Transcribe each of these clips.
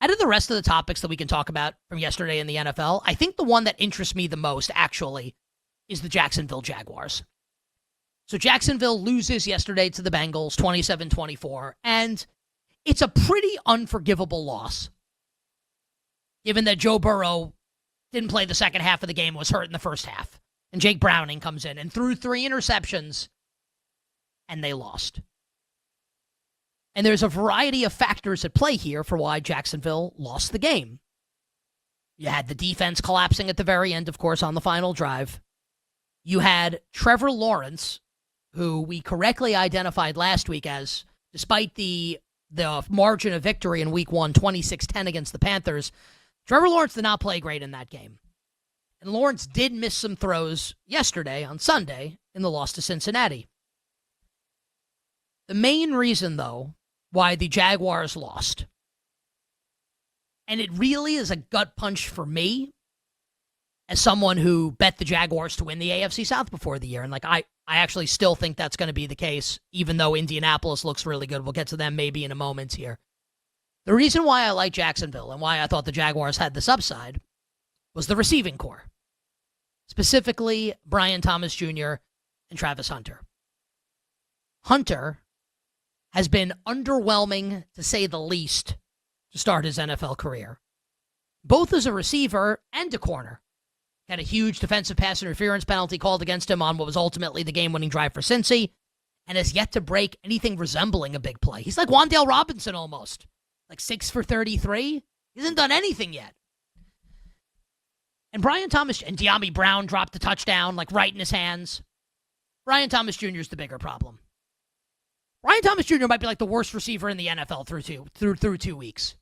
out of the rest of the topics that we can talk about from yesterday in the NFL, I think the one that interests me the most, actually, is the Jacksonville Jaguars. So Jacksonville loses yesterday to the Bengals, 27-24, and it's a pretty unforgivable loss, given that Joe Burrow didn't play the second half of the game, was hurt in the first half, and Jake Browning comes in and threw 3 interceptions, and they lost. And there's a variety of factors at play here for why Jacksonville lost the game. You had the defense collapsing at the very end, of course, on the final drive. You had Trevor Lawrence, who we correctly identified last week as, despite the margin of victory in Week 1, 26-10 against the Panthers, Trevor Lawrence did not play great in that game. And Lawrence did miss some throws yesterday, on Sunday, in the loss to Cincinnati. The main reason, though, why the Jaguars lost, and it really is a gut punch for me, as someone who bet the Jaguars to win the AFC South before the year, and I actually still think that's going to be the case, even though Indianapolis looks really good. We'll get to them maybe in a moment here. The reason why I like Jacksonville and why I thought the Jaguars had this upside was the receiving core, specifically Brian Thomas Jr. and Travis Hunter. Hunter has been underwhelming, to say the least, to start his NFL career, both as a receiver and a corner. Had a huge defensive pass interference penalty called against him on what was ultimately the game-winning drive for Cincy, and has yet to break anything resembling a big play. He's like Wan'Dale Robinson almost. Like 6 for 33. He hasn't done anything yet. And Brian Thomas and De'Ami Brown dropped a touchdown, like right in his hands. Brian Thomas Jr. is the bigger problem. Brian Thomas Jr. might be like the worst receiver in the NFL through 2 weeks.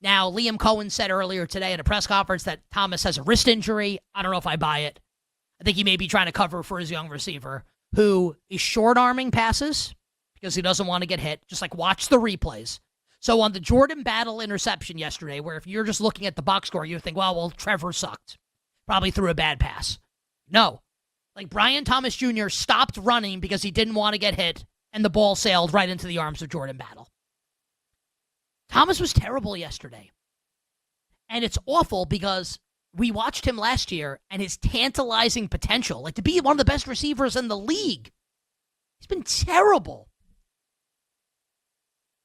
Now, Liam Cohen said earlier today at a press conference that Thomas has a wrist injury. I don't know if I buy it. I think he may be trying to cover for his young receiver, who is short-arming passes because he doesn't want to get hit. Just like watch the replays. So on the Jordan Battle interception yesterday, where if you're just looking at the box score, you think, well, Trevor sucked. Probably threw a bad pass. No. Like Brian Thomas Jr. stopped running because he didn't want to get hit, and the ball sailed right into the arms of Jordan Battle. Thomas was terrible yesterday. And it's awful because we watched him last year and his tantalizing potential, like to be one of the best receivers in the league. He's been terrible.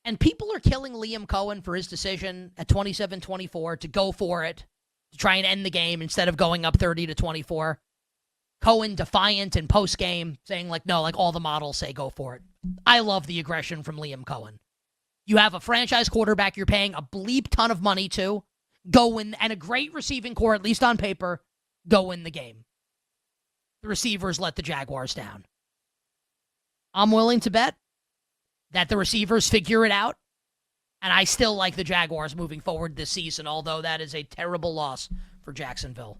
And people are killing Liam Cohen for his decision at 27-24 to go for it, to try and end the game instead of going up 30-24. Cohen defiant in post-game, saying no, all the models say go for it. I love the aggression from Liam Cohen. You have a franchise quarterback you're paying a bleep ton of money to, go in, and a great receiving core, at least on paper, go win the game. The receivers let the Jaguars down. I'm willing to bet that the receivers figure it out, and I still like the Jaguars moving forward this season, although that is a terrible loss for Jacksonville.